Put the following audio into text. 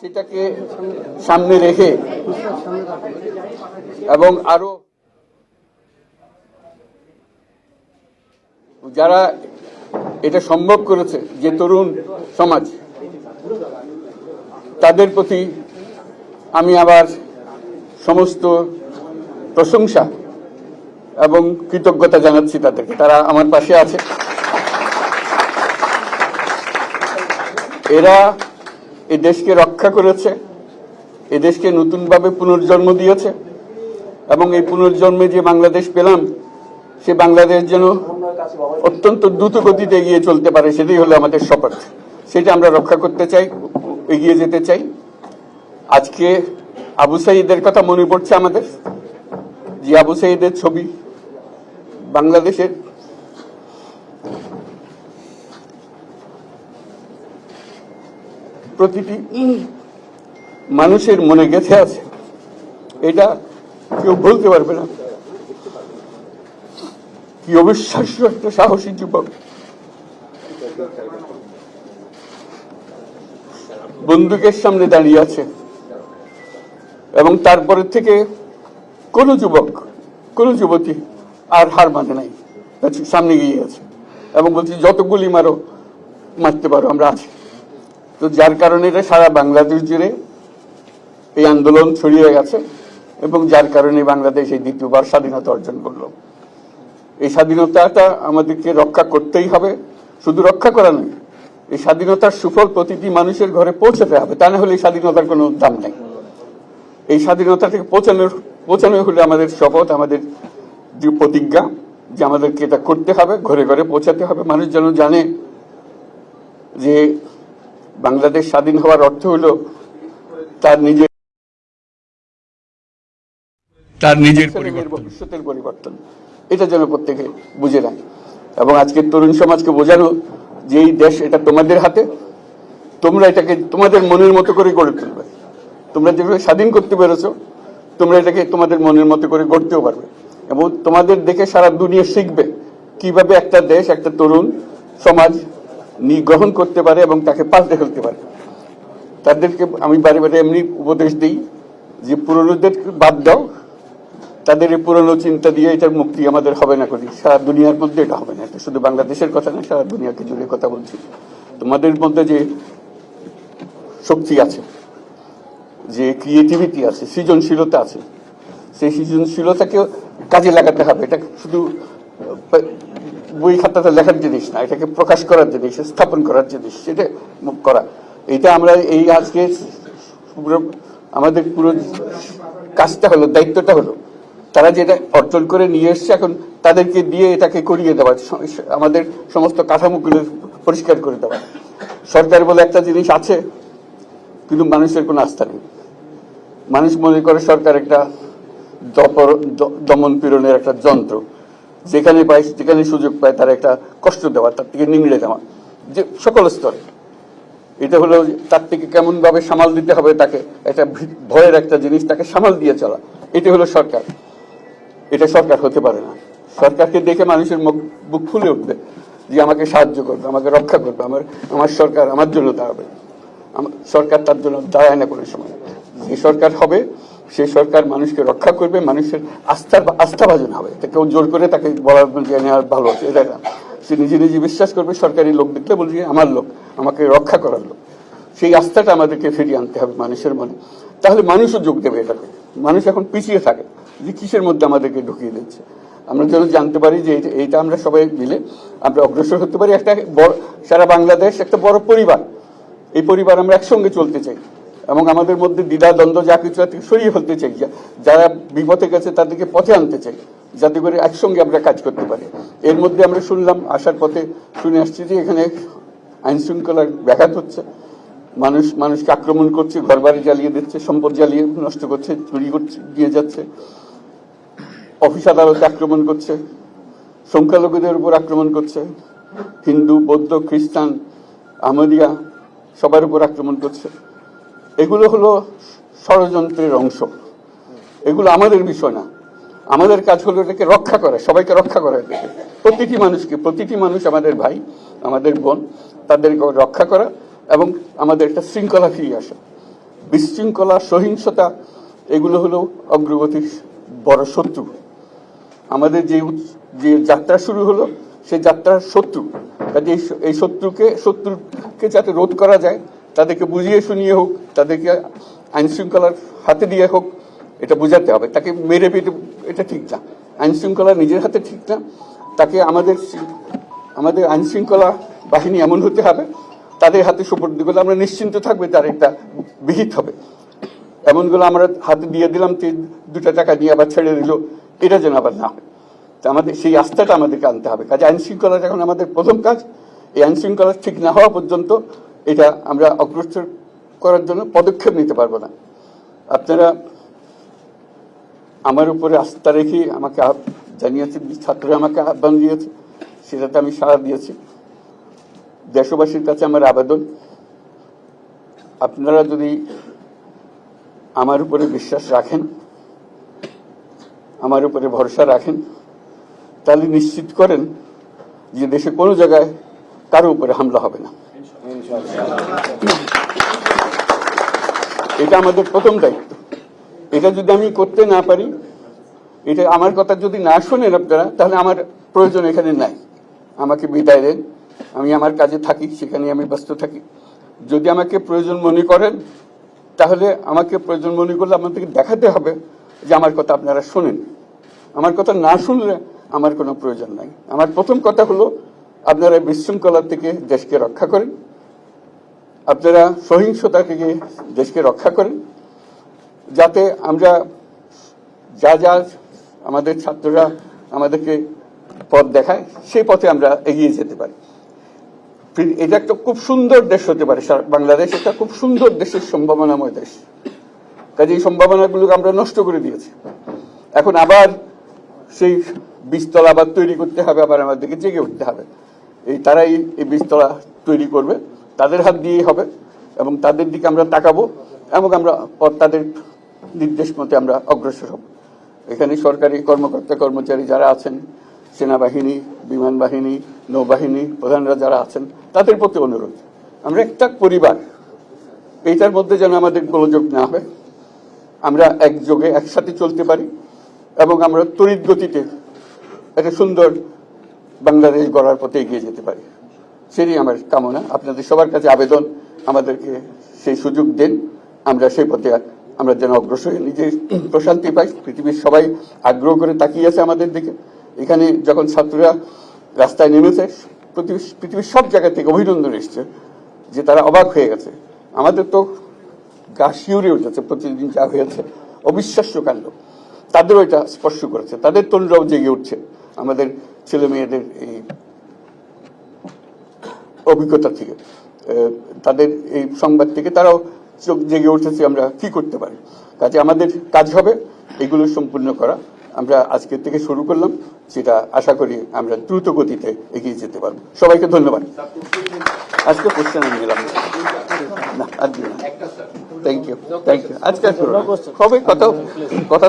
সেটাকে সামনে রেখে এবং আরো যারা এটা সম্ভব করেছে, যে তরুণ সমাজ, তাদের প্রতি আমি আবার সমস্ত প্রশংসা এবং কৃতজ্ঞতা জানাচ্ছি তাদেরকে। তারা আমার পাশে আছে। এরা এই দেশকে রক্ষা করেছে, এই দেশকে নতুনভাবে পুনর্জন্ম দিয়েছে এবং এই পুনর্জন্মে যে বাংলাদেশ পেলাম, সে বাংলাদেশ যেন অত্যন্ত দ্রুত গতিতে এগিয়ে চলতে পারে, সেটাই হলো আমাদের শপথ। সেটা আমরা রক্ষা করতে চাই, এগিয়ে যেতে চাই। আজকে আবু সাঈদের কথা মনে পড়ছে আমাদের, যে আবু সাঈদের ছবি বাংলাদেশের প্রতিটি মানুষের মনে গেঁথে আছে, এটা কেউ বলতে পারবে না। কি অবিশ্বাস্য একটা সাহসী যুবক, বন্দুকের সামনে দাঁড়িয়ে আছে এবং তারপরে থেকে কোন যুবক, কোন যুবতী আর হার মানে নাই, সামনে গিয়ে আছে এবং বলছি যত গুলি মারো, মারতে পারো, আমরা আছি। তো যার কারণে এটা সারা বাংলাদেশ জুড়ে এই আন্দোলন ছড়িয়ে গেছে এবং যার কারণে বাংলাদেশ এই দ্বিতীয়বার স্বাধীনতা অর্জন করলো। এই স্বাধীনতাটা আমাদেরকে রক্ষা করতেই হবে। শুধু রক্ষা করা নয়, এই স্বাধীনতার সুফল প্রতিটি মানুষের ঘরে পৌঁছাতে হবে, তা না হলে এই স্বাধীনতার কোনো দাম নেই। এই স্বাধীনতাটাকে পৌঁছানো হলে আমাদের শপথ, আমাদের যে প্রতিজ্ঞা, যে আমাদেরকে এটা করতে হবে, ঘরে ঘরে পৌঁছাতে হবে। মানুষ যেন জানে যে বাংলাদেশ স্বাধীন হওয়ার অর্থ হলো তার নিজের ভবিষ্যতের পরিবর্তন। এটা যেন প্রত্যেকে বুঝে নেয় এবং আজকের তরুণ সমাজকে বোঝানো যে এই দেশ এটা তোমাদের হাতে, তোমরা এটাকে তোমাদের মনের মতো করে গড়ে তুলবে। তোমরা যেভাবে স্বাধীন করতে পেরেছো, তোমরা এটাকে তোমাদের মনের মতো করে গড়তেও পারবে এবং তোমাদের দেখে সারা দুনিয়া শিখবে কিভাবে একটা দেশ, একটা তরুণ সমাজ গ্রহণ করতে পারে এবং তাকে পাল্টে ফেলতে পারে। তাদেরকে আমি বারে বারে এমনি উপদেশ দিই যে পুরনোদের বাদ দাও, তাদের এই পুরনো চিন্তা দিয়ে এটার মুক্তি আমাদের হবে না। করি সারা দুনিয়ার মধ্যে এটা হবে না। এটা শুধু বাংলাদেশের কথা না, সারা দুনিয়াকে জুড়ে কথা বলছি। তোমাদের মধ্যে যে শক্তি আছে, যে ক্রিয়েটিভিটি আছে, সৃজনশীলতা আছে, সেই সৃজনশীলতাকে কাজে লাগাতে হবে। এটা শুধু বই খাতাতে লেখার জিনিস না, এটাকে প্রকাশ করার জিনিস, স্থাপন করার জিনিস, সেটা করা। এটা আমরা এই আজকে আমাদের পুরো কাজটা হলো, দায়িত্বটা হলো, তারা যেটা অর্জন করে নিয়ে এসছে এখন তাদেরকে দিয়ে এটাকে করিয়ে দেওয়া, আমাদের সমস্ত কাঠামোগুলো পরিষ্কার করে দেওয়া। সরকার বলে একটা জিনিস আছে, কিন্তু মানুষের কোনো আস্থা নেই। মানুষ মনে করে সরকার একটা দমন পীড়নের একটা যন্ত্র, যেখানে পায়, যেখানে সুযোগ পায় তার একটা কষ্ট দেওয়া, তার থেকে নিংড়ে দেওয়া, যে সকল স্তরে। এটা হলো তার থেকে কেমন ভাবে সামাল দিতে হবে, তাকে একটা ভয়ের একটা জিনিস, তাকে সামাল দিয়ে চলা। এটা হলো সরকার। এটা সরকার হতে পারে না। সরকারকে দেখে মানুষের বুক ফুলে উঠবে যে আমাকে সাহায্য করবে, আমাকে রক্ষা করবে, আমার সরকার আমার জন্য দাঁড়াবে। সরকার তার জন্য দাঁড়ায় না কোনো সময়। যে সরকার হবে, সেই সরকার মানুষকে রক্ষা করবে, মানুষের আস্থাভাজন হবে। কেউ জোর করে তাকে বলার ভালো আছে এটা না। সে নিজে নিজে বিশ্বাস করবে, সরকারি লোক দেখলে বলছে আমার লোক, আমাকে রক্ষা করার লোক। সেই আস্থাটা আমাদেরকে ফিরিয়ে আনতে হবে মানুষের মনে। তাহলে মানুষও যোগ দেবে এটাকে। মানুষ এখন পিছিয়ে থাকে যে কিসের মধ্যে আমাদেরকে ঢুকিয়ে দিচ্ছে। আমরা যেন জানতে পারি যে এইটা আমরা সবাই মিলে আমরা অগ্রসর হতে পারি। একটা বড়, সারা বাংলাদেশ একটা বড় পরিবার। এই পরিবার আমরা একসঙ্গে চলতে চাই এবং আমাদের মধ্যে দ্বিধা দ্বন্দ্ব যা কিছু সরিয়ে ফেলতে চাই। যারা বিপথে গেছে তাদেরকে পথে আনতে চাই, যাতে করে একসঙ্গে আমরা কাজ করতে পারি। এর মধ্যে আমরা শুনলাম, আসার পথে শুনে আসছি যে এখানে আইন শৃঙ্খলার ব্যাঘাত হচ্ছে, মানুষকে আক্রমণ করছে, ঘরবাড়ি জ্বালিয়ে দিচ্ছে, সম্পদ জ্বালিয়ে নষ্ট করছে, চুরি করছে, দিয়ে যাচ্ছে, অফিস আদালতে আক্রমণ করছে, সংখ্যালঘুদের উপর আক্রমণ করছে, হিন্দু, বৌদ্ধ, খ্রিস্টান, আহমদিয়া সবার উপর আক্রমণ করছে। এগুলো হলো ষড়যন্ত্রের অংশ। এগুলো আমাদের বিষয় না। আমাদের কাজ হলো এটাকে রক্ষা করা, সবাইকে রক্ষা করা। প্রতিটি মানুষকে, প্রতিটি মানুষ আমাদের ভাই, আমাদের বোন, তাদেরকে রক্ষা করা এবং আমাদের একটা শৃঙ্খলা ফিরিয়ে আসা। বিশৃঙ্খলা, সহিংসতা, এগুলো হলো অগ্রগতির বড় শত্রু। আমাদের যে যাত্রা শুরু হলো সেই যাত্রার শত্রু। কাজে এই শত্রুকে যাতে রোধ করা যায়, তাদেরকে বুঝিয়ে শুনিয়ে হোক, তাদেরকে আইন শৃঙ্খলার হাতে দিয়ে হোক, এটা বোঝাতে হবে। তাকে মেরে পেটে এটা ঠিক না, আইন শৃঙ্খলা নিজের হাতে ঠিক না। তাকে আমাদের আইন শৃঙ্খলা বাহিনী এমন হতে হবে, তাদের হাতে সুপর্দ করলে আমরা নিশ্চিন্ত থাকবে তার একটা বিহিত হবে। এমনগুলো আমরা হাতে দিয়ে দিলাম, 2 টাকা নিয়ে আবার ছেড়ে দিল, এটা যেন আবার না হয়। তা আমাদের সেই আস্থাটা আমাদেরকে আনতে হবে। কাজে আইন শৃঙ্খলাটা এখন আমাদের প্রথম কাজ। এই আইন শৃঙ্খলা ঠিক না হওয়া পর্যন্ত এটা আমরা অগ্রসর করার জন্য পদক্ষেপ নিতে পারবো না। আপনারা আমার উপরে আস্থা রেখে আমাকে জানিয়েছে, ছাত্ররা আমাকে আহ্বান দিয়েছে, সেটাতে আমি সাড়া দিয়েছি। দেশবাসীর কাছে আমার আবেদন, আপনারা যদি আমার উপরে বিশ্বাস রাখেন, আমার উপরে ভরসা রাখেন, তাহলে নিশ্চিত করেন যে দেশে কোনো জায়গায় কারো উপরে হামলা হবে না। এটা আমাদের প্রথম দায়িত্ব। এটা যদি আমি করতে না পারি, এটা আমার কথা যদি না শোনেন আপনারা, তাহলে আমার প্রয়োজন এখানে নাই। আমাকে বিদায় দেন, আমি আমার কাজে থাকি, সেখানে আমি ব্যস্ত থাকি। যদি আমাকে প্রয়োজন মনে করেন, তাহলে আমাকে প্রয়োজন মনে করলে আপনাদেরকে দেখাতে হবে যে আমার কথা আপনারা শোনেন। আমার কথা না শুনলে আমার কোনো প্রয়োজন নাই। আমার প্রথম কথা হলো, আপনারা বিশৃঙ্খলা থেকে দেশকে রক্ষা করেন, আপনারা সহিংসতা থেকে দেশকে রক্ষা করেন, যাতে আমরা যা আমাদের ছাত্ররা আমাদেরকে পথ দেখায়, সেই পথে আমরা এগিয়ে যেতে পারি। এটা একটা খুব সুন্দর দেশ হতে পারে। বাংলাদেশ একটা খুব সুন্দর দেশের সম্ভাবনাময় দেশ। কাজে এই সম্ভাবনাগুলোকে আমরা নষ্ট করে দিয়েছি। এখন আবার সেই বীজতলা আবার তৈরি করতে হবে, আবার আমাদেরকে জেগে উঠতে হবে। তারাই এই বীজতলা তৈরি করবে, তাদের হাত দিয়েই হবে, এবং তাদের দিকে আমরা তাকাবো, এবং আমরা তাদের নির্দেশ মতে আমরা অগ্রসর হব। এখানে সরকারি কর্মকর্তা কর্মচারী যারা আছেন, সেনাবাহিনী, বিমান বাহিনী, নৌবাহিনী প্রধানরা যারা আছেন, তাদের প্রতি অনুরোধ, আমরা একটা পরিবার, এইটার মধ্যে যেন আমাদের গোলযোগ না হয়, আমরা একযোগে একসাথে চলতে পারি, এবং আমরা তড়িৎ গতিতে একটা সুন্দর বাংলাদেশ গড়ার পথে এগিয়ে যেতে পারি। সেটাই আমার কামনা। আপনাদের সবার কাছে আবেদন, আমাদেরকে সেই সুযোগ দেন, আমরা সেই পথে আমরা যেন অগ্রসর হয়ে নিজের প্রশান্তি পাই। পৃথিবীর সবাই আগ্রহ করে তাকিয়ে আছে আমাদের দিকে। এখানে যখন ছাত্ররা রাস্তায় নেমেছে, পৃথিবীর সব জায়গা থেকে অভিনন্দন এসছে, যে তারা অবাক হয়ে গেছে। আমাদের তো গা শিউরে উঠেছে, প্রতিদিন যা হয়েছে অবিশ্বাস্য কাণ্ড। তাদেরও এটা স্পর্শ করেছে, তাদের তরুণরাও জেগে উঠছে আমাদের ছেলে মেয়েদের এই অভিজ্ঞতা থেকে, তাদের এই সংবাদ থেকে তারাও চোখ জেগে উঠেছে আমরা কি করতে পারি। কাজে আমাদের কাজ হবে এগুলো সম্পূর্ণ করা। আমরা আজকের থেকে শুরু করলাম, সেটা আশা করি আমরা দ্রুত গতিতে এগিয়ে যেতে পারবো। সবাইকে ধন্যবাদ। আজকে কোশ্চেন আমি নিলাম না, থ্যাংক ইউ। আজকে হবে কথা